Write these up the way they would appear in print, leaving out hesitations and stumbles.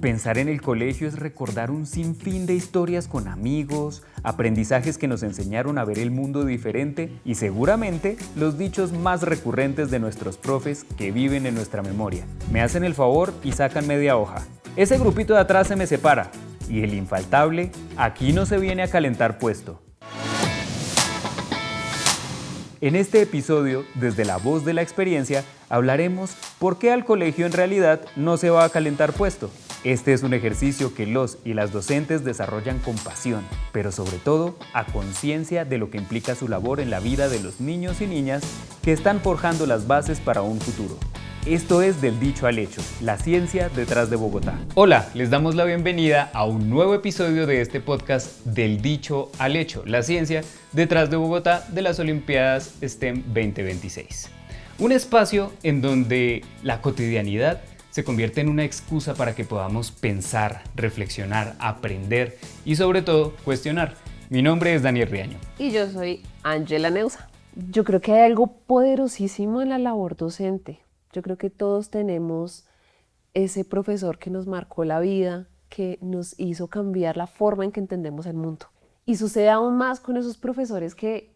Pensar en el colegio es recordar un sinfín de historias con amigos, aprendizajes que nos enseñaron a ver el mundo diferente y seguramente los dichos más recurrentes de nuestros profes que viven en nuestra memoria. Me hacen el favor y sacan media hoja. Ese grupito de atrás se me separa. Y el infaltable, aquí no se viene a calentar puesto. En este episodio, desde la voz de la experiencia, hablaremos por qué al colegio en realidad no se va a calentar puesto. Este es un ejercicio que los y las docentes desarrollan con pasión, pero sobre todo a conciencia de lo que implica su labor en la vida de los niños y niñas que están forjando las bases para un futuro. Esto es Del Dicho al Hecho, la ciencia detrás de Bogotá. Hola, les damos la bienvenida a un nuevo episodio de este podcast Del Dicho al Hecho, la ciencia detrás de Bogotá de las Olimpiadas STEM 2026. Un espacio en donde la cotidianidad se convierte en una excusa para que podamos pensar, reflexionar, aprender y sobre todo cuestionar. Mi nombre es Daniel Riaño. Y yo soy Ángela Neusa. Yo creo que hay algo poderosísimo en la labor docente. Yo creo que todos tenemos ese profesor que nos marcó la vida, que nos hizo cambiar la forma en que entendemos el mundo. Y sucede aún más con esos profesores que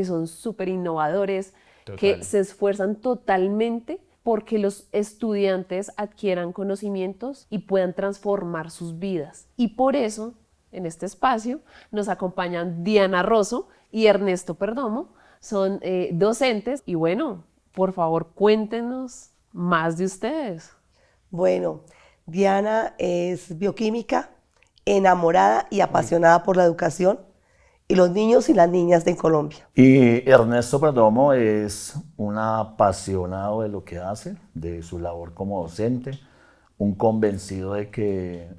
son súper innovadores, que se esfuerzan totalmente porque los estudiantes adquieran conocimientos y puedan transformar sus vidas. Y por eso, en este espacio, nos acompañan Diana Rosso y Ernesto Perdomo, son docentes y bueno, por favor, cuéntenos más de ustedes. Bueno, Diana es bioquímica, enamorada y apasionada por la educación y los niños y las niñas de Colombia. Y Ernesto Perdomo es un apasionado de lo que hace, de su labor como docente, un convencido de que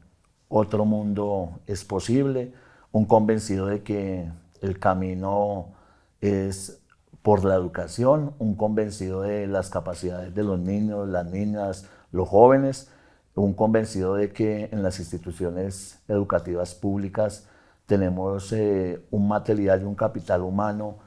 otro mundo es posible, un convencido de que el camino es por la educación, un convencido de las capacidades de los niños, las niñas, los jóvenes, un convencido de que en las instituciones educativas públicas tenemos un material y un capital humano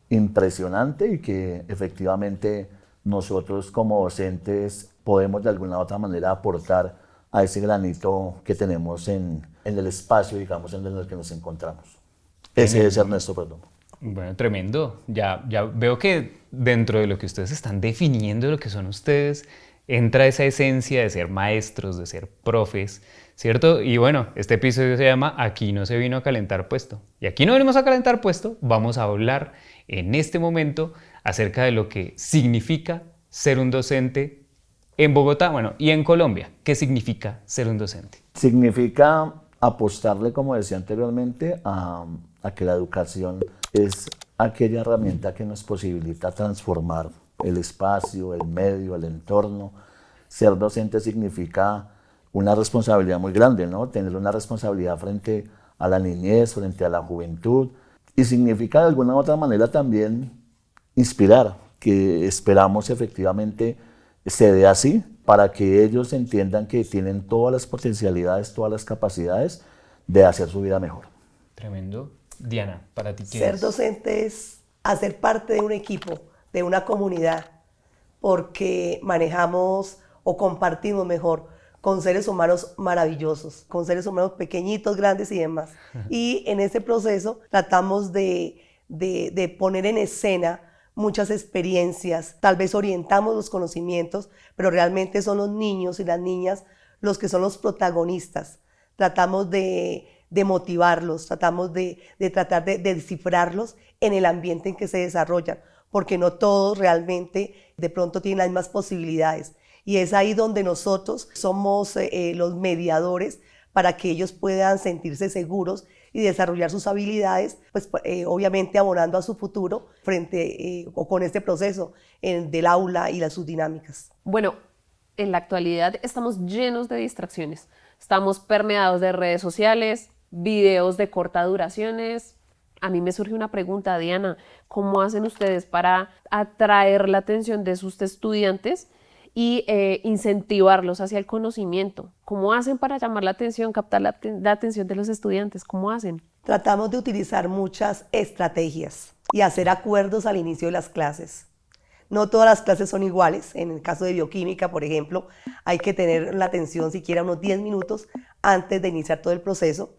impresionante y que efectivamente nosotros como docentes podemos de alguna u otra manera aportar a ese granito que tenemos en el espacio, digamos, en el que nos encontramos. Ese es Ernesto Perdomo. Bueno, tremendo. Ya veo que dentro de lo que ustedes están definiendo, lo que son ustedes, entra esa esencia de ser maestros, de ser profes, ¿cierto? Y bueno, este episodio se llama Aquí no se vino a calentar puesto. Y aquí no venimos a calentar puesto, vamos a hablar en este momento acerca de lo que significa ser un docente en Bogotá, bueno, y en Colombia. ¿Qué significa ser un docente? Significa apostarle, como decía anteriormente, a que la educación es aquella herramienta que nos posibilita transformar el espacio, el medio, el entorno. Ser docente significa una responsabilidad muy grande, ¿no? Tener una responsabilidad frente a la niñez, frente a la juventud, y significa de alguna u otra manera también inspirar, que esperamos efectivamente se dé así, para que ellos entiendan que tienen todas las potencialidades, todas las capacidades de hacer su vida mejor. Tremendo. Diana, para ti, ¿qué Ser es? docente es hacer parte de un equipo, de una comunidad, porque manejamos o compartimos mejor con seres humanos maravillosos, con seres humanos pequeñitos, grandes y demás. Y en ese proceso tratamos de poner en escena muchas experiencias, tal vez orientamos los conocimientos, pero realmente son los niños y las niñas los que son los protagonistas. Tratamos de motivarlos, tratamos de tratar de descifrarlos en el ambiente en que se desarrollan, porque no todos realmente de pronto tienen las mismas posibilidades. Y es ahí donde nosotros somos los mediadores para que ellos puedan sentirse seguros y desarrollar sus habilidades, pues obviamente abonando a su futuro frente o con este proceso del aula y sus dinámicas. Bueno, en la actualidad estamos llenos de distracciones. Estamos permeados de redes sociales, videos de corta duraciones. A mí me surge una pregunta, Diana, ¿cómo hacen ustedes para atraer la atención de sus estudiantes y incentivarlos hacia el conocimiento? ¿Cómo hacen para llamar la atención, captar la atención de los estudiantes? ¿Cómo hacen? Tratamos de utilizar muchas estrategias y hacer acuerdos al inicio de las clases. No todas las clases son iguales. En el caso de bioquímica, por ejemplo, hay que tener la atención siquiera unos 10 minutos antes de iniciar todo el proceso.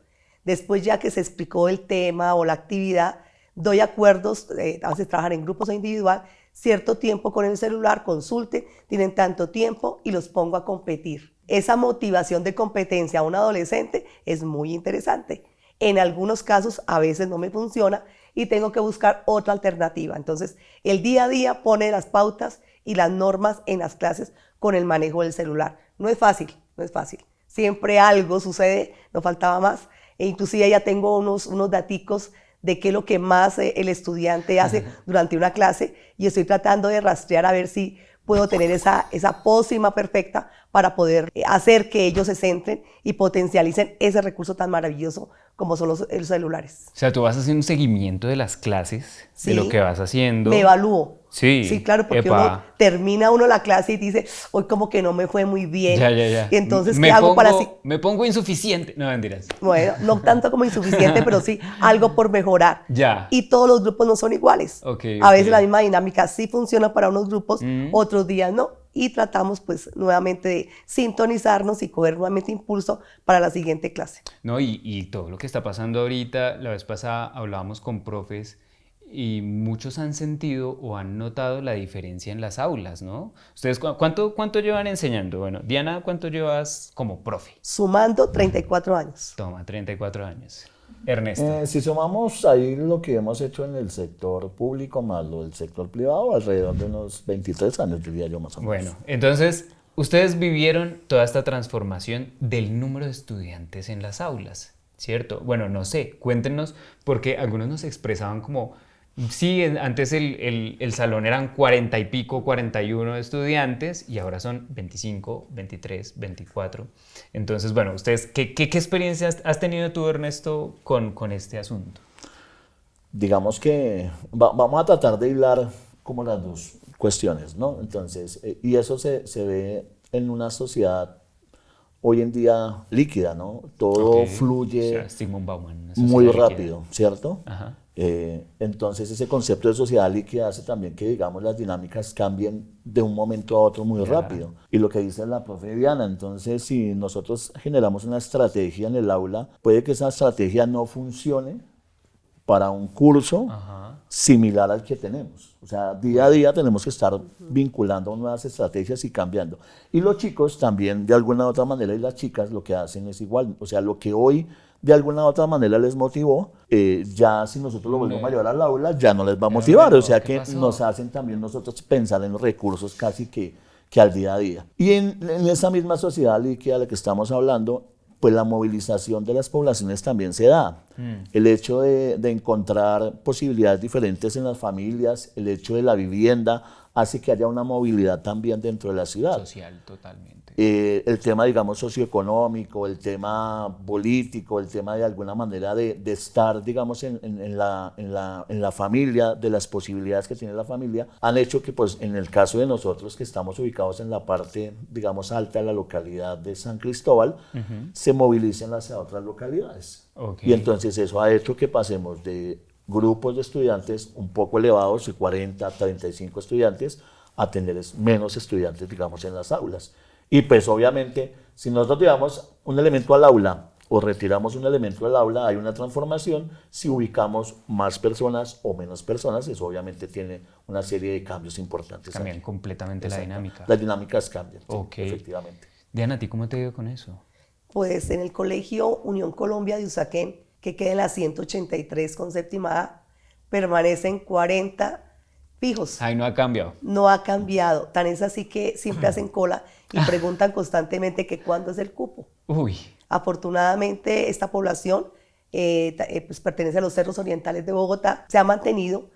Después, ya que se explicó el tema o la actividad, doy acuerdos, a veces trabajan en grupos o individual, cierto tiempo con el celular, consulte, tienen tanto tiempo y los pongo a competir. Esa motivación de competencia a un adolescente es muy interesante. En algunos casos a veces no me funciona y tengo que buscar otra alternativa. Entonces, el día a día pone las pautas y las normas en las clases con el manejo del celular. No es fácil, no es fácil. Siempre algo sucede, no faltaba más. E inclusive ya tengo unos daticos de qué es lo que más el estudiante hace durante una clase y estoy tratando de rastrear a ver si puedo tener esa pócima perfecta para poder hacer que ellos se centren y potencialicen ese recurso tan maravilloso como son los celulares. O sea, tú vas haciendo un seguimiento de las clases, Sí, de lo que vas haciendo. me evalúo. Sí, Sí, claro, porque epa. termina uno la clase y dice, hoy como que no me fue muy bien. Ya. Y entonces, Me ¿qué hago pongo, para así? Me pongo insuficiente. No, mentiras. Bueno, no tanto como insuficiente, pero sí algo por mejorar. Ya. Y todos los grupos no son iguales. Ok, A veces ok. la misma dinámica sí funciona para unos grupos, otros días no. Y tratamos pues nuevamente de sintonizarnos y coger nuevamente impulso para la siguiente clase. No, y todo lo que está pasando ahorita, la vez pasada hablábamos con profes y muchos han sentido o han notado la diferencia en las aulas, ¿no? ¿Ustedes cuánto llevan enseñando? Bueno, Diana, ¿cuánto llevas como profe? Sumando 34 años. Toma, 34 años. Ernesto. Si sumamos ahí lo que hemos hecho en el sector público más lo del sector privado, alrededor de unos 23 años, diría yo más o menos. Bueno, entonces, ustedes vivieron toda esta transformación del número de estudiantes en las aulas, ¿cierto? Bueno, no sé, cuéntenos, porque algunos nos expresaban como, sí, antes el salón eran 40 y pico, 41 estudiantes, y ahora son 25, 23, 24. Entonces, bueno, ustedes, ¿qué experiencias has tenido tú, Ernesto, con este asunto? Digamos que vamos a tratar de hilar como las dos cuestiones, ¿no? Entonces, y eso se ve en una sociedad hoy en día líquida, ¿no? Todo Ok. fluye O sea, Sigmund Bauman, una muy sociedad líquida. rápido, ¿cierto? Ajá. Entonces ese concepto de sociedad líquida hace también que, digamos, las dinámicas cambien de un momento a otro muy rápido. Y lo que dice la profe Diana, entonces si nosotros generamos una estrategia en el aula, puede que esa estrategia no funcione para un curso similar al que tenemos. O sea, día a día tenemos que estar vinculando nuevas estrategias y cambiando. Y los chicos también, de alguna u otra manera, y las chicas lo que hacen es igual. O sea, lo que hoy de alguna u otra manera les motivó, ya si nosotros lo volvemos a llevar al aula, ya no les va a motivar. O sea ¿qué que pasó? nos hacen también nosotros pensar en los recursos casi que al día a día. Y en esa misma sociedad líquida de la que estamos hablando, pues la movilización de las poblaciones también se da. El hecho de encontrar posibilidades diferentes en las familias, el hecho de la vivienda, hace que haya una movilidad también dentro de la ciudad. Social, totalmente. El tema, digamos, socioeconómico, el tema político, el tema de alguna manera de estar, digamos, en la familia, de las posibilidades que tiene la familia, han hecho que, pues, en el caso de nosotros, que estamos ubicados en la parte, digamos, alta de la localidad de San Cristóbal, se movilicen hacia otras localidades. Ok. Y entonces eso ha hecho que pasemos de grupos de estudiantes un poco elevados, de 40, 35 estudiantes, a tener menos estudiantes, digamos, en las aulas. Y pues obviamente, si nosotros llevamos un elemento al aula o retiramos un elemento del aula, hay una transformación. Si ubicamos más personas o menos personas, eso obviamente tiene una serie de cambios importantes. Cambian aquí. completamente la Exacto. dinámica. Las dinámicas cambian, sí, Ok. efectivamente. Diana, ¿a ti cómo te ha ido con eso? Pues en el Colegio Unión Colombia de Usaquén, que queda en la 183 con séptima A, permanecen 40 fijos. Ay, no ha cambiado. No ha cambiado. Tan es así que siempre hacen cola y preguntan constantemente que cuándo es el cupo. Uy, Afortunadamente, esta población pues pertenece a los cerros orientales de Bogotá, se ha mantenido.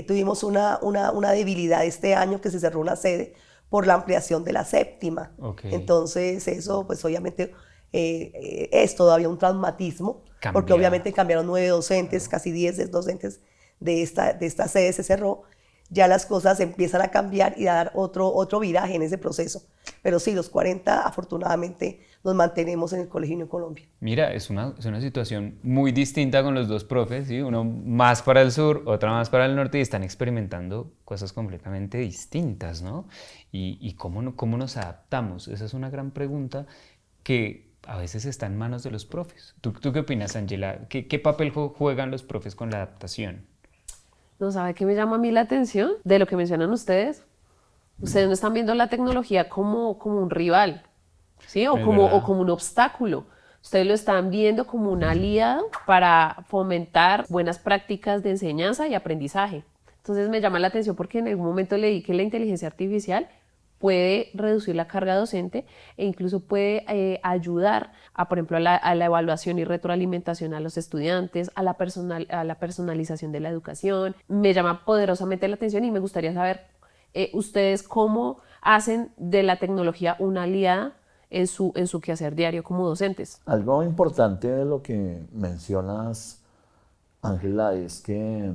Tuvimos una debilidad este año que se cerró una sede por la ampliación de la séptima. Ok. Entonces eso pues obviamente es todavía un traumatismo, Cambia. porque obviamente cambiaron 9 docentes, casi 10 docentes de esta sede se cerró. ya las cosas empiezan a cambiar y a dar otro viraje en ese proceso. Pero sí, los 40 afortunadamente nos mantenemos en el colegio en Colombia. Mira, es una situación muy distinta con los dos profes, ¿sí? Uno más para el sur, otra más para el norte, y están experimentando cosas completamente distintas, ¿no? Y cómo nos adaptamos. Esa es una gran pregunta que a veces está en manos de los profes. ¿Tú qué opinas, Ángela? ¿Qué papel juegan los profes con la adaptación? ¿No sabe qué me llama a mí la atención de lo que mencionan ustedes? Ustedes no están viendo la tecnología como un rival, ¿sí? O como un obstáculo. Ustedes lo están viendo como un aliado para fomentar buenas prácticas de enseñanza y aprendizaje. Entonces me llama la atención porque en algún momento leí que la inteligencia artificial puede reducir la carga docente e incluso puede ayudar a, por ejemplo, a la evaluación y retroalimentación a los estudiantes, a la personalización de la educación. Me llama poderosamente la atención y me gustaría saber ustedes cómo hacen de la tecnología una aliada en su quehacer diario como docentes. Algo importante de lo que mencionas, Ángela, es que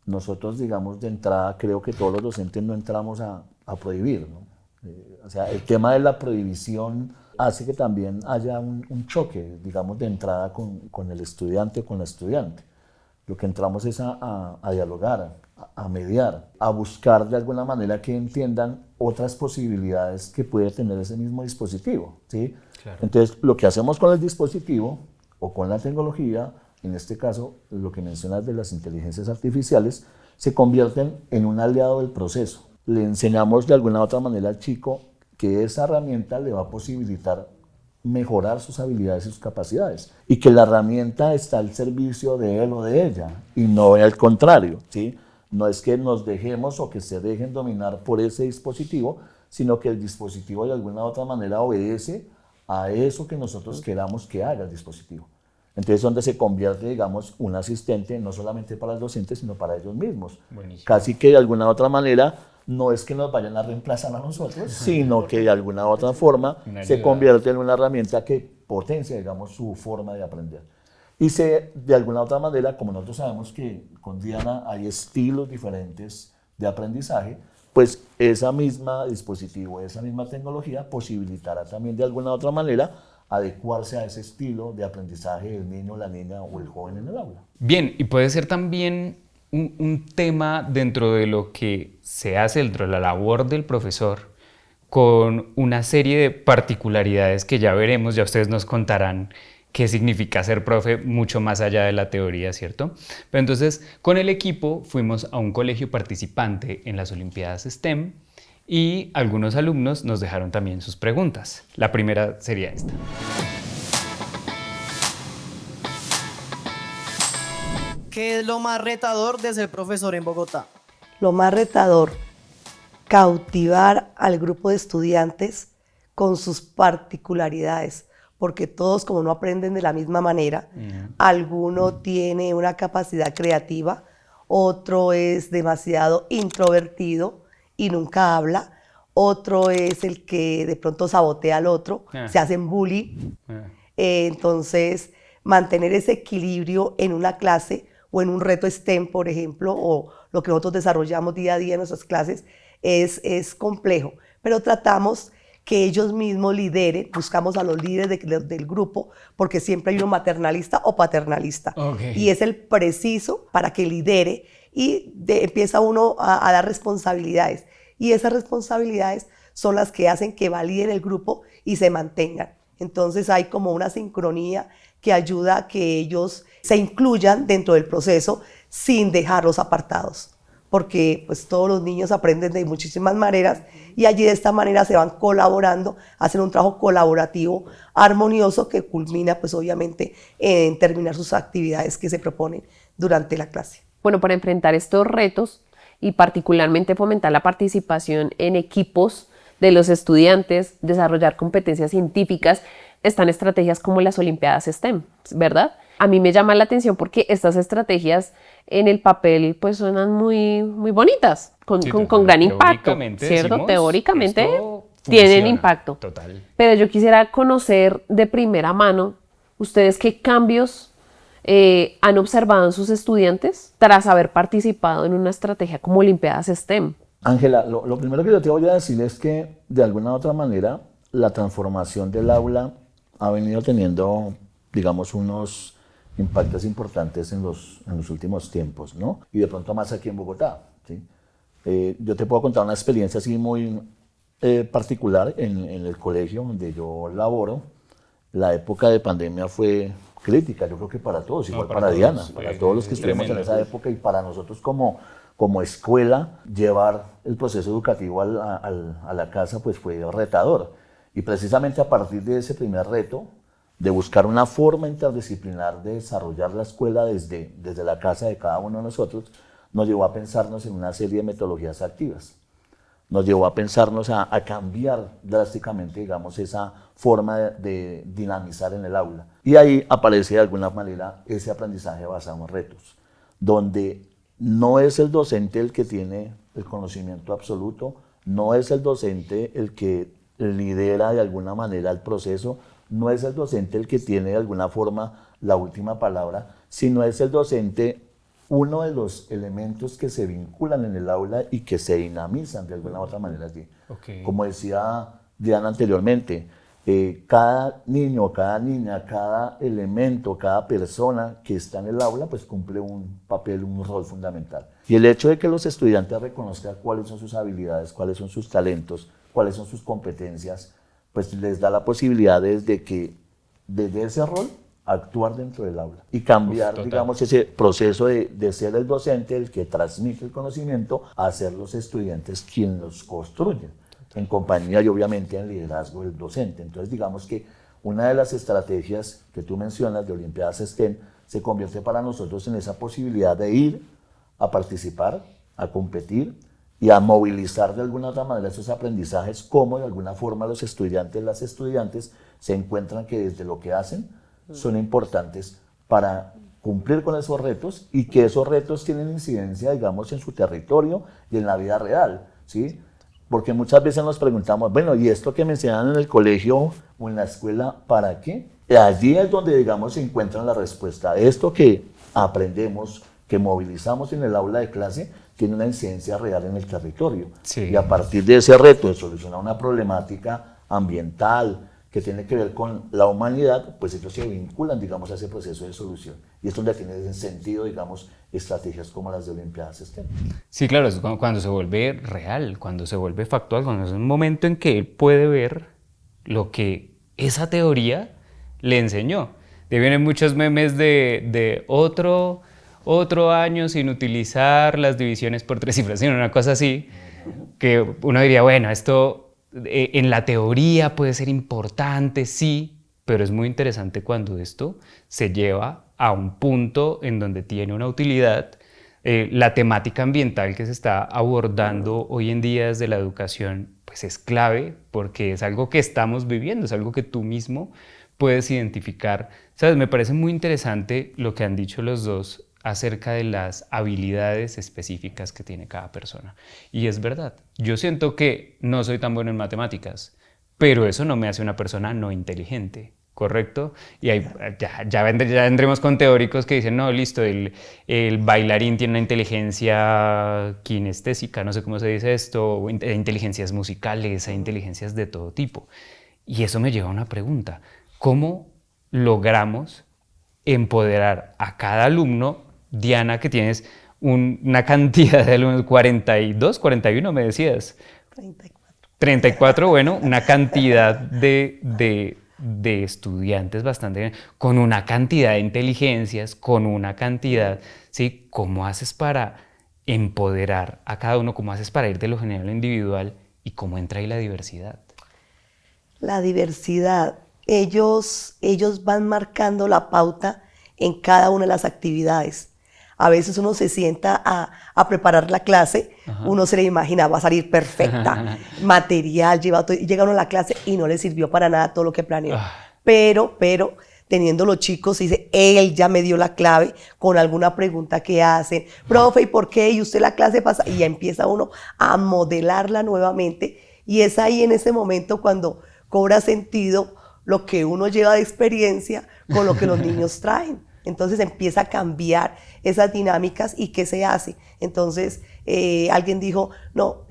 nosotros, digamos, de entrada, creo que todos los docentes no entramos a prohibir, ¿no? O sea, el tema de la prohibición hace que también haya un choque, digamos, de entrada con el estudiante o con la estudiante. Lo que entramos es a dialogar, a mediar, a buscar de alguna manera que entiendan otras posibilidades que puede tener ese mismo dispositivo, ¿sí? Claro. Entonces, lo que hacemos con el dispositivo o con la tecnología, en este caso, lo que mencionas de las inteligencias artificiales, se convierten en un aliado del proceso. Le enseñamos de alguna u otra manera al chico que esa herramienta le va a posibilitar mejorar sus habilidades y sus capacidades y que la herramienta está al servicio de él o de ella y no al contrario, ¿sí? No es que nos dejemos o que se dejen dominar por ese dispositivo, sino que el dispositivo de alguna u otra manera obedece a eso que nosotros queramos que haga el dispositivo. Entonces, donde se convierte, digamos, un asistente no solamente para los docentes, sino para ellos mismos. Buenísimo. Casi que de alguna u otra manera no es que nos vayan a reemplazar a nosotros, sino que de alguna u otra forma se convierte en una herramienta que potencia, digamos, su forma de aprender. Y de alguna u otra manera, como nosotros sabemos que con Diana hay estilos diferentes de aprendizaje, pues esa misma dispositivo, esa misma tecnología posibilitará también de alguna u otra manera adecuarse a ese estilo de aprendizaje del niño, la niña o el joven en el aula. Bien, y puede ser también un tema dentro de lo que se hace dentro de la labor del profesor, con una serie de particularidades que ya veremos, ya ustedes nos contarán qué significa ser profe mucho más allá de la teoría, ¿cierto? Pero entonces, con el equipo fuimos a un colegio participante en las Olimpiadas STEM y algunos alumnos nos dejaron también sus preguntas. La primera sería esta. ¿Qué es lo más retador de ser profesor en Bogotá? Lo más retador, cautivar al grupo de estudiantes con sus particularidades, porque todos como no aprenden de la misma manera, alguno tiene una capacidad creativa, otro es demasiado introvertido y nunca habla, otro es el que de pronto sabotea al otro, se hacen bullying. Entonces, mantener ese equilibrio en una clase o en un reto STEM, por ejemplo, o lo que nosotros desarrollamos día a día en nuestras clases, es complejo, pero tratamos que ellos mismos lideren, buscamos a los líderes del grupo, porque siempre hay uno maternalista o paternalista, y es el preciso para que lidere y empieza uno a dar responsabilidades, y esas responsabilidades son las que hacen que validen el grupo y se mantengan. Entonces hay como una sincronía que ayuda a que ellos se incluyan dentro del proceso sin dejarlos apartados, porque pues todos los niños aprenden de muchísimas maneras y allí de esta manera se van colaborando, hacen un trabajo colaborativo, armonioso, que culmina pues obviamente en terminar sus actividades que se proponen durante la clase. Bueno, para enfrentar estos retos y particularmente fomentar la participación en equipos de los estudiantes, desarrollar competencias científicas, están estrategias como las Olimpiadas STEM, ¿verdad? A mí me llama la atención porque estas estrategias en el papel pues suenan muy bonitas, con gran impacto, ¿cierto? Teóricamente tienen impacto. Total. Pero yo quisiera conocer de primera mano ustedes qué cambios han observado en sus estudiantes tras haber participado en una estrategia como Olimpiadas STEM? Ángela, lo primero que yo te voy a decir es que de alguna u otra manera la transformación del aula ha venido teniendo, digamos, unos impactos importantes en los últimos tiempos, ¿no? Y de pronto más aquí en Bogotá, ¿sí? Yo te puedo contar una experiencia así muy particular en el colegio donde yo laboro. La época de pandemia fue crítica, yo creo que para todos, igual para todos, Diana, para todos los que estuvimos en tremendo. esa época y para nosotros como escuela, llevar el proceso educativo a la casa pues fue retador. Y precisamente a partir de ese primer reto, de buscar una forma interdisciplinar de desarrollar la escuela desde la casa de cada uno de nosotros, nos llevó a pensarnos en una serie de metodologías activas. Nos llevó a pensarnos a cambiar drásticamente, digamos, esa forma de dinamizar en el aula. Y ahí aparece de alguna manera ese aprendizaje basado en retos, donde no es el docente el que tiene el conocimiento absoluto, no es el docente el que lidera de alguna manera el proceso, no es el docente el que tiene de alguna forma la última palabra, sino es el docente uno de los elementos que se vinculan en el aula y que se dinamizan de alguna u otra manera allí. Okay. Como decía Diana anteriormente, cada niño, cada niña, cada elemento, cada persona que está en el aula, pues cumple un papel, un rol fundamental. Y el hecho de que los estudiantes reconozcan cuáles son sus habilidades, cuáles son sus talentos, cuáles son sus competencias, pues les da la posibilidad desde ese rol actuar dentro del aula y cambiar, digamos, ese proceso de ser el docente el que transmite el conocimiento a ser los estudiantes quienes los construyen, en compañía y obviamente en liderazgo del docente. Entonces, digamos que una de las estrategias que tú mencionas de Olimpiadas STEM se convierte para nosotros en esa posibilidad de ir a participar, a competir y a movilizar de alguna otra manera esos aprendizajes, como de alguna forma los estudiantes, las estudiantes se encuentran que desde lo que hacen son importantes para cumplir con esos retos y que esos retos tienen incidencia, digamos, en su territorio y en la vida real, ¿sí? Porque muchas veces nos preguntamos, bueno, ¿y esto que me enseñan en el colegio o en la escuela, para qué? Y allí es donde, digamos, se encuentra la respuesta. Esto que aprendemos, que movilizamos en el aula de clase, tiene una incidencia real en el territorio. Sí. Y a partir de ese reto de solucionar una problemática ambiental que tiene que ver con la humanidad, pues ellos se vinculan, digamos, a ese proceso de solución. Y es donde tiene sentido, digamos, estrategias como las de Olimpiadas STEM. Sí, claro, es cuando se vuelve real, cuando se vuelve factual, cuando es un momento en que él puede ver lo que esa teoría le enseñó. De ahí vienen muchos memes de otro año sin utilizar las divisiones por tres cifras, sino una cosa así, que uno diría, bueno, esto en la teoría puede ser importante, sí, pero es muy interesante cuando esto se lleva a un punto en donde tiene una utilidad. La temática ambiental que se está abordando hoy en día desde la educación pues es clave porque es algo que estamos viviendo, es algo que tú mismo puedes identificar. ¿Sabes? Me parece muy interesante lo que han dicho los dos acerca de las habilidades específicas que tiene cada persona. Y es verdad, yo siento que no soy tan bueno en matemáticas, pero eso no me hace una persona no inteligente, ¿correcto? Y ahí, ya vendremos con teóricos que dicen, no, listo, el bailarín tiene una inteligencia kinestésica, no sé cómo se dice esto, inteligencias musicales, hay inteligencias de todo tipo. Y eso me lleva a una pregunta, ¿cómo logramos empoderar a cada alumno? Diana, que tienes una cantidad de alumnos, 42, 41 me decías. 34, bueno, una cantidad de estudiantes bastante, con una cantidad de inteligencias, con una cantidad, ¿sí? ¿Cómo haces para empoderar a cada uno? ¿Cómo haces para ir de lo general a lo individual? ¿Y cómo entra ahí la diversidad? La diversidad, ellos van marcando la pauta en cada una de las actividades. A veces uno se sienta a preparar la clase, ajá, uno se le imagina, va a salir perfecta, material, lleva todo, y llega uno a la clase y no le sirvió para nada todo lo que planeó. Pero, teniendo los chicos, dice, él ya me dio la clave con alguna pregunta que hacen, profe, ¿y por qué? ¿Y usted la clase pasa? Y ya empieza uno a modelarla nuevamente, y es ahí en ese momento cuando cobra sentido lo que uno lleva de experiencia con lo que los niños traen. Entonces empieza a cambiar esas dinámicas y ¿qué se hace? Entonces alguien dijo, no,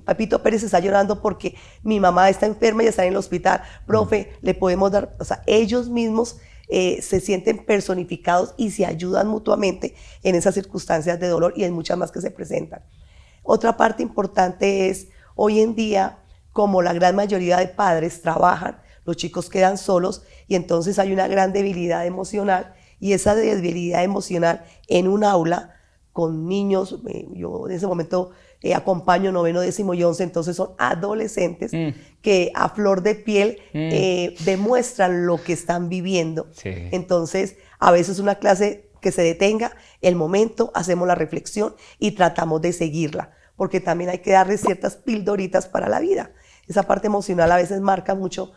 Papito Pérez está llorando porque mi mamá está enferma y está en el hospital. Profe, le podemos dar, o sea, ellos mismos se sienten personificados y se ayudan mutuamente en esas circunstancias de dolor y en muchas más que se presentan. Otra parte importante es, hoy en día, como la gran mayoría de padres trabajan, los chicos quedan solos y entonces hay una gran debilidad emocional, y esa debilidad emocional en un aula con niños, yo en ese momento acompaño 9º, 10º y 11, entonces son adolescentes que a flor de piel demuestran lo que están viviendo. Sí. Entonces, a veces una clase que se detenga, el momento, hacemos la reflexión y tratamos de seguirla, porque también hay que darle ciertas pildoritas para la vida. Esa parte emocional a veces marca mucho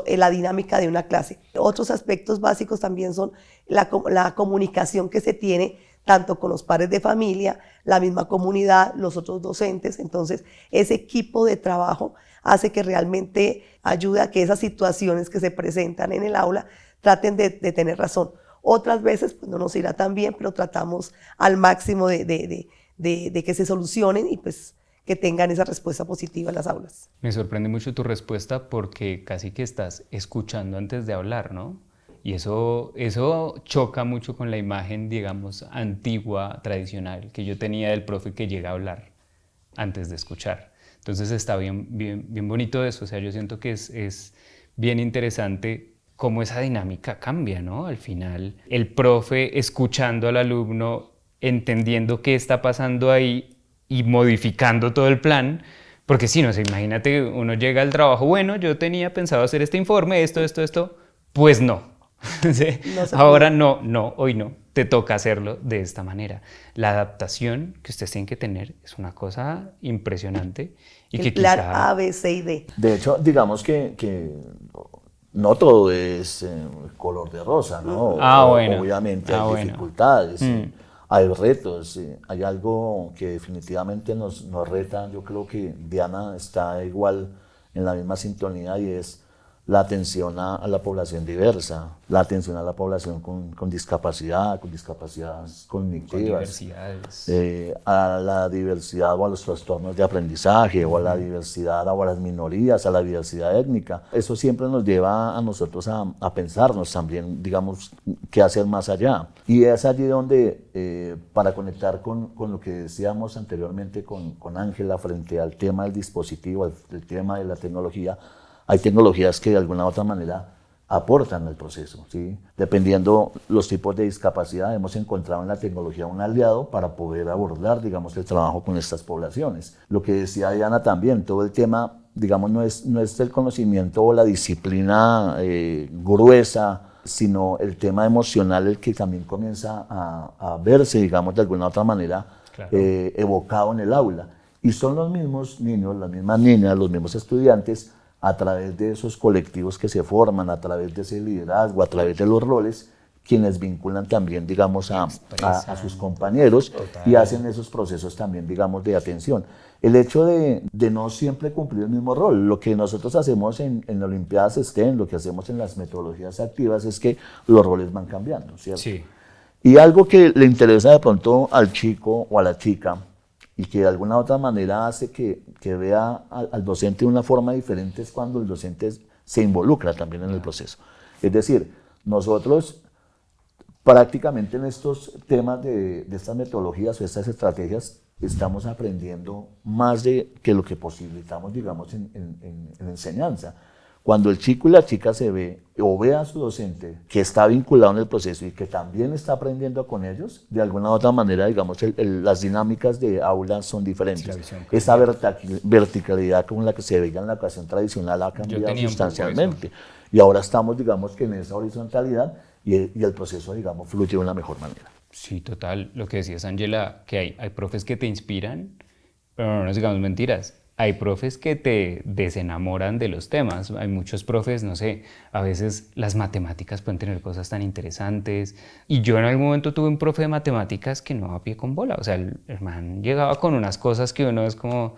la dinámica de una clase. Otros aspectos básicos también son la comunicación que se tiene tanto con los padres de familia, la misma comunidad, los otros docentes. Entonces, ese equipo de trabajo hace que realmente ayude a que esas situaciones que se presentan en el aula traten de tener razón. Otras veces pues, no nos irá tan bien, pero tratamos al máximo de que se solucionen y pues que tengan esa respuesta positiva en las aulas. Me sorprende mucho tu respuesta porque casi que estás escuchando antes de hablar, ¿no? Y eso choca mucho con la imagen, digamos, antigua, tradicional, que yo tenía del profe que llega a hablar antes de escuchar. Entonces está bien bonito eso, o sea, yo siento que es bien interesante cómo esa dinámica cambia, ¿no? Al final, el profe escuchando al alumno, entendiendo qué está pasando ahí, y modificando todo el plan, porque si no, imagínate que uno llega al trabajo, bueno, yo tenía pensado hacer este informe, esto, pues no. ¿Sí? Ahora no, hoy no, te toca hacerlo de esta manera. La adaptación que ustedes tienen que tener es una cosa impresionante. Y el plan A, B, C y D. De hecho, digamos que no todo es color de rosa, ¿no? Bueno. Obviamente hay dificultades. Hay retos, hay algo que definitivamente nos reta. Yo creo que Diana está igual en la misma sintonía, y es la atención a la población diversa, la atención a la población con discapacidades cognitivas, a la diversidad o a los trastornos de aprendizaje, o a la diversidad o a las minorías, a la diversidad étnica. Eso siempre nos lleva a nosotros a pensarnos también, digamos, qué hacer más allá. Y es allí donde, para conectar con lo que decíamos anteriormente con Ángela frente al tema del dispositivo, el tema de la tecnología, hay tecnologías que de alguna u otra manera aportan al proceso, ¿sí? Dependiendo los tipos de discapacidad, hemos encontrado en la tecnología un aliado para poder abordar, digamos, el trabajo con estas poblaciones. Lo que decía Diana también, todo el tema, digamos, no es el conocimiento o la disciplina gruesa, sino el tema emocional, el que también comienza a verse, digamos, de alguna u otra manera, claro, evocado en el aula. Y son los mismos niños, las mismas niñas, los mismos estudiantes, a través de esos colectivos que se forman, a través de ese liderazgo, a través de los roles, quienes vinculan también, digamos, a sus compañeros. Total. Y hacen esos procesos también, digamos, de atención. El hecho de no siempre cumplir el mismo rol, lo que nosotros hacemos en Olimpiadas STEM, lo que hacemos en las metodologías activas, es que los roles van cambiando, ¿cierto? Sí. Y algo que le interesa de pronto al chico o a la chica, y que de alguna u otra manera hace que vea al docente de una forma diferente, es cuando el docente se involucra también en el proceso. Es decir, nosotros prácticamente en estos temas de estas metodologías o estas estrategias estamos aprendiendo más que lo que posibilitamos, digamos, en enseñanza. Cuando el chico y la chica se ve a su docente que está vinculado en el proceso y que también está aprendiendo con ellos, de alguna u otra manera, digamos, las dinámicas de aula son diferentes. Esa verticalidad con la que se veía en la educación tradicional ha cambiado sustancialmente. Y ahora estamos, digamos, que en esa horizontalidad y el proceso, digamos, fluye de una mejor manera. Sí, total. Lo que decías, Ángela, que hay profes que te inspiran, pero no nos digamos mentiras. Hay profes que te desenamoran de los temas. Hay muchos profes, no sé, a veces las matemáticas pueden tener cosas tan interesantes. Y yo en algún momento tuve un profe de matemáticas que no daba pie con bola. O sea, el man llegaba con unas cosas que uno es como...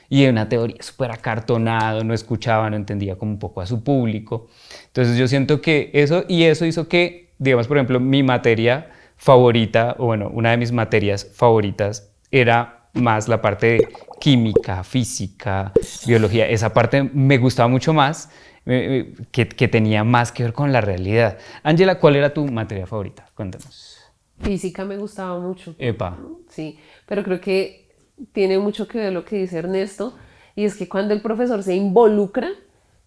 Y una teoría súper acartonado, no escuchaba, no entendía como un poco a su público. Entonces yo siento que eso hizo que digamos, por ejemplo, mi materia favorita, o bueno, una de mis materias favoritas era más la parte de química, física, biología. Esa parte me gustaba mucho más, que tenía más que ver con la realidad. Ángela, ¿cuál era tu materia favorita? Cuéntanos. Física me gustaba mucho. Epa. Sí, pero creo que tiene mucho que ver lo que dice Ernesto, y es que cuando el profesor se involucra,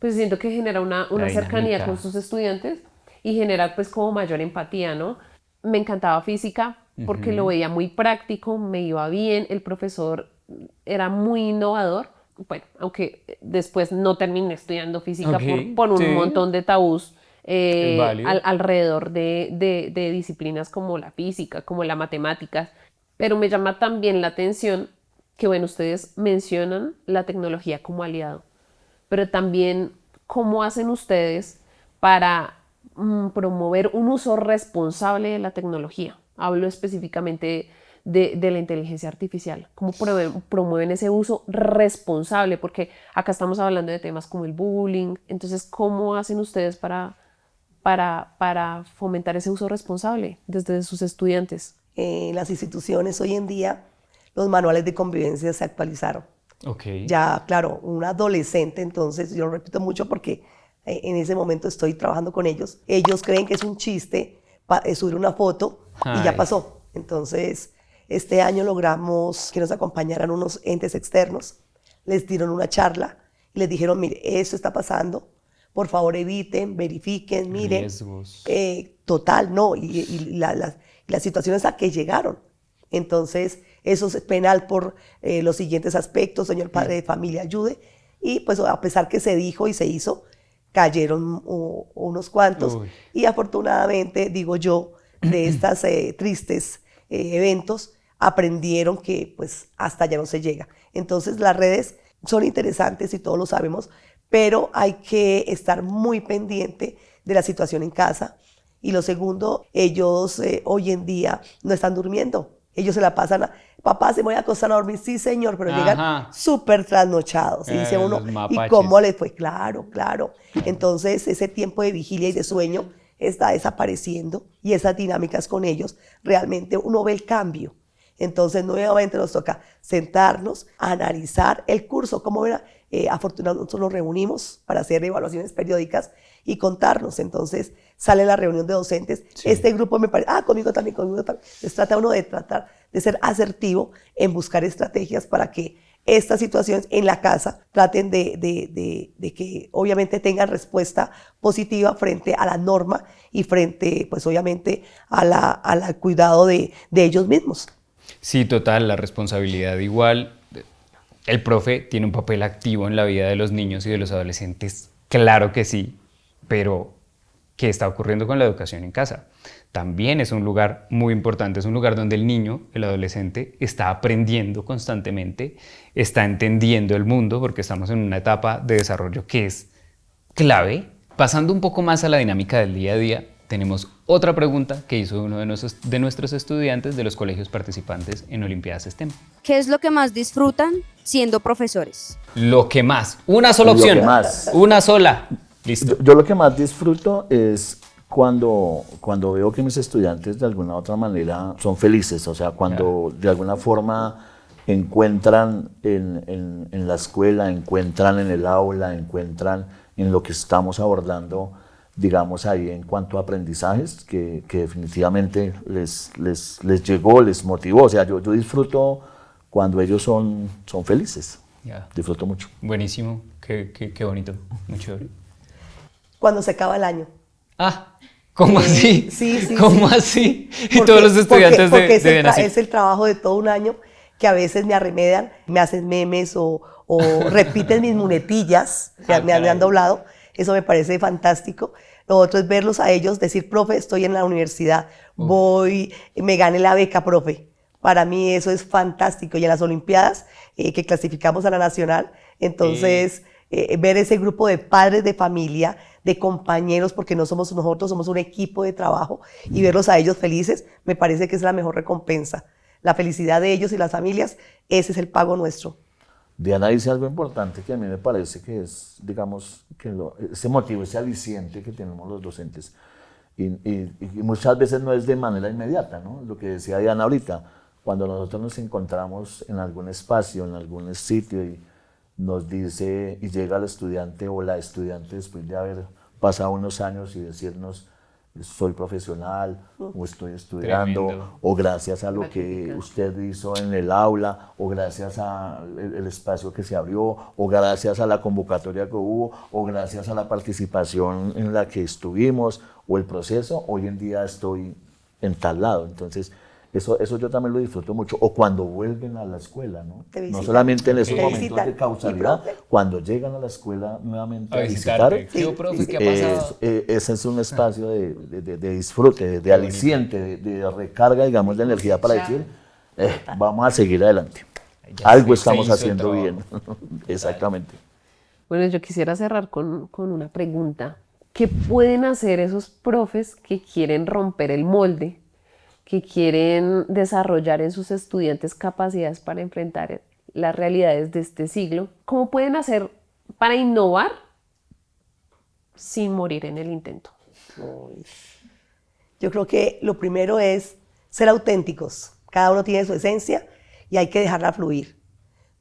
pues siento que genera una La cercanía dinámica. con sus estudiantes y genera pues como mayor empatía, ¿no? Me encantaba física porque lo veía muy práctico, me iba bien, el profesor era muy innovador, bueno, aunque después no terminé estudiando física Ok, por un sí. montón de tabús Es válido. alrededor de disciplinas como la física, como la matemáticas, pero me llama también la atención que, bueno, ustedes mencionan la tecnología como aliado, pero también cómo hacen ustedes para promover un uso responsable de la tecnología. Hablo específicamente de la inteligencia artificial. ¿Cómo promueven ese uso responsable? Porque acá estamos hablando de temas como el bullying. Entonces, ¿cómo hacen ustedes para fomentar ese uso responsable desde sus estudiantes? En las instituciones hoy en día, los manuales de convivencia se actualizaron. Ok. Ya, claro, un adolescente, entonces yo lo repito mucho porque en ese momento estoy trabajando con ellos. Ellos creen que es un chiste subir una foto y ya Ay. pasó. Entonces, este año logramos que nos acompañaran unos entes externos, les dieron una charla y les dijeron, mire, eso está pasando, por favor eviten, verifiquen, miren. Riesgos. Total, no, y las situaciones a que llegaron. Entonces, eso es penal por los siguientes aspectos, señor padre de familia, ayude. Y pues a pesar que se dijo y se hizo, cayeron unos cuantos. Uy. Y afortunadamente, digo yo, de estas tristes eventos, aprendieron que pues hasta allá no se llega. Entonces, las redes son interesantes y todos lo sabemos, pero hay que estar muy pendiente de la situación en casa. Y lo segundo, ellos hoy en día no están durmiendo. Ellos se la pasan, papá, se me voy a acostar a dormir, sí señor, pero llegan Ajá. súper trasnochados. Y dice uno, Los ¿y mapaches. cómo les fue? Claro, claro. Entonces ese tiempo de vigilia y de sueño está desapareciendo y esas dinámicas con ellos, realmente uno ve el cambio. Entonces nuevamente nos toca sentarnos, analizar el curso, cómo ven. Afortunadamente nosotros nos reunimos para hacer evaluaciones periódicas y contarnos. Entonces sale la reunión de docentes. Sí. Este grupo me parece, conmigo también, conmigo también. Les trata uno de tratar de ser asertivo en buscar estrategias para que estas situaciones en la casa traten de que obviamente tengan respuesta positiva frente a la norma y frente, pues obviamente, al cuidado de ellos mismos. Sí, total, la responsabilidad igual. El profe tiene un papel activo en la vida de los niños y de los adolescentes, claro que sí, pero ¿qué está ocurriendo con la educación en casa? También es un lugar muy importante, es un lugar donde el niño, el adolescente, está aprendiendo constantemente, está entendiendo el mundo, porque estamos en una etapa de desarrollo que es clave. Pasando un poco más a la dinámica del día a día, tenemos otra pregunta que hizo uno de nuestros estudiantes de los colegios participantes en Olimpiadas STEM. ¿Qué es lo que más disfrutan siendo profesores? Lo que más, una sola Lo opción, que más. una sola, listo. Yo lo que más disfruto es cuando veo que mis estudiantes de alguna u otra manera son felices, o sea, cuando de alguna forma encuentran en la escuela, encuentran en el aula, encuentran en lo que estamos abordando, digamos ahí en cuanto a aprendizajes, que definitivamente les llegó, les motivó, o sea, yo disfruto cuando ellos son felices, Ya. disfruto mucho. Buenísimo, qué bonito, muy chévere. Cuando se acaba el año. Ah, ¿cómo así? Sí, ¿Cómo sí. así? Y todos los estudiantes porque deben así. es el trabajo de todo un año que a veces me arremedan, me hacen memes o repiten mis muletillas, me han doblado. Eso me parece fantástico. Lo otro es verlos a ellos, decir, profe, estoy en la universidad, me gané la beca, profe. Para mí eso es fantástico. Y en las Olimpiadas, que clasificamos a la nacional, entonces ver ese grupo de padres de familia, de compañeros, porque no somos nosotros, somos un equipo de trabajo, y verlos a ellos felices, me parece que es la mejor recompensa. La felicidad de ellos y las familias, ese es el pago nuestro. Diana dice algo importante que a mí me parece que es, digamos, ese motivo, ese aliciente que tenemos los docentes. y muchas veces no es de manera inmediata, ¿no? Lo que decía Diana ahorita, cuando nosotros nos encontramos en algún espacio, en algún sitio y nos dice, y llega el estudiante o la estudiante después de haber pasado unos años y decirnos, soy profesional o estoy estudiando, Tremendo. o gracias a lo que usted hizo en el aula, o gracias al espacio que se abrió, o gracias a la convocatoria que hubo, o gracias a la participación en la que estuvimos, o el proceso, hoy en día estoy en tal lado. Entonces, eso yo también lo disfruto mucho. O cuando vuelven a la escuela, ¿no? Te visitan. No solamente en esos Te momentos visitan. de causalidad, Y profe. cuando llegan a la escuela nuevamente A a visitarte. visitar. ¿Qué hubo, profe? ¿Qué ha pasado? Ese es un espacio de disfrute, de aliciente, de recarga, digamos, de energía para decir, vamos a seguir adelante. Ya Algo se estamos hizo el haciendo trabajo. bien. Exactamente. Bueno, yo quisiera cerrar con una pregunta. ¿Qué pueden hacer esos profes que quieren romper el molde, que quieren desarrollar en sus estudiantes capacidades para enfrentar las realidades de este siglo? ¿Cómo pueden hacer para innovar sin morir en el intento? Yo creo que lo primero es ser auténticos. Cada uno tiene su esencia y hay que dejarla fluir.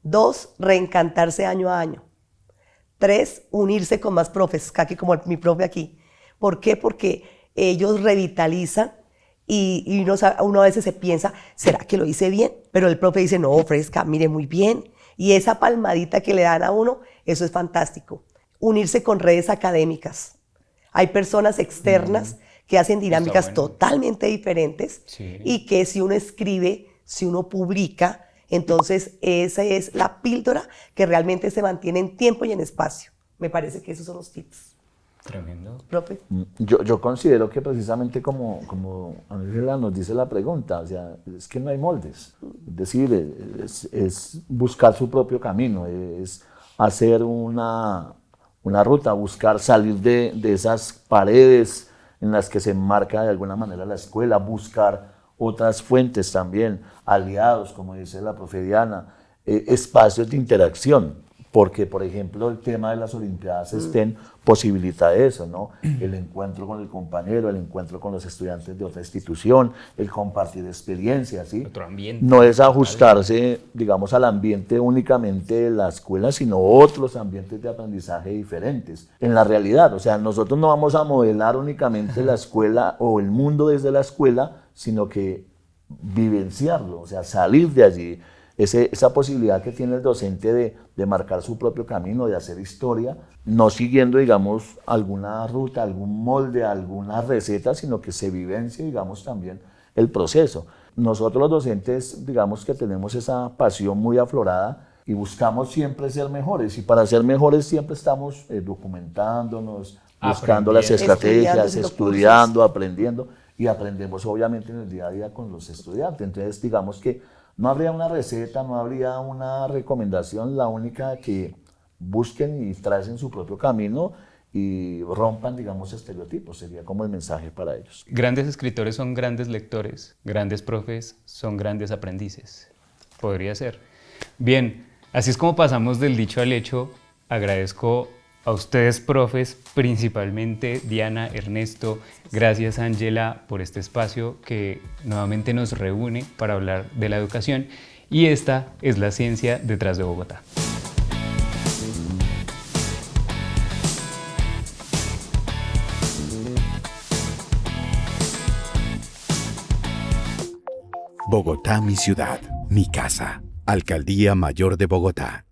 2, reencantarse año a año. 3, unirse con más profes, aquí como mi profe aquí. ¿Por qué? Porque ellos revitalizan y uno a veces se piensa, ¿será que lo hice bien? Pero el profe dice, no, fresca, mire muy bien. Y esa palmadita que le dan a uno, eso es fantástico. Unirse con redes académicas. Hay personas externas que hacen dinámicas bueno. totalmente diferentes Sí. y que si uno escribe, si uno publica, entonces esa es la píldora que realmente se mantiene en tiempo y en espacio. Me parece que esos son los tips. Tremendo. Profe. Yo considero que precisamente como Ángela nos dice la pregunta, o sea, es que no hay moldes. Es decir, es buscar su propio camino, es hacer una ruta, buscar salir de esas paredes en las que se enmarca de alguna manera la escuela, buscar otras fuentes también, aliados, como dice la profe Diana, espacios de interacción, porque, por ejemplo, el tema de las Olimpiadas STEM posibilita eso, ¿no? El encuentro con el compañero, el encuentro con los estudiantes de otra institución, el compartir experiencias, ¿sí? Otro ambiente. No es ajustarse, digamos, al ambiente únicamente de la escuela, sino otros ambientes de aprendizaje diferentes. En la realidad, o sea, nosotros no vamos a modelar únicamente la escuela o el mundo desde la escuela, sino que vivenciarlo, o sea, salir de allí. Esa posibilidad que tiene el docente de marcar su propio camino, de hacer historia, no siguiendo, digamos, alguna ruta, algún molde, alguna receta, sino que se vivencie, digamos, también el proceso. Nosotros los docentes, digamos que tenemos esa pasión muy aflorada y buscamos siempre ser mejores, y para ser mejores siempre estamos documentándonos, buscando las estrategias, estudiando, aprendiendo, y aprendemos obviamente en el día a día con los estudiantes. Entonces, digamos que no habría una receta, no habría una recomendación, la única que busquen y tracen su propio camino y rompan, digamos, estereotipos, sería como el mensaje para ellos. Grandes escritores son grandes lectores, grandes profes son grandes aprendices. Podría ser. Bien, así es como pasamos del dicho al hecho. Agradezco a ustedes, profes, principalmente Diana, Ernesto, gracias Ángela por este espacio que nuevamente nos reúne para hablar de la educación, y esta es la ciencia detrás de Bogotá. Bogotá, mi ciudad, mi casa. Alcaldía Mayor de Bogotá.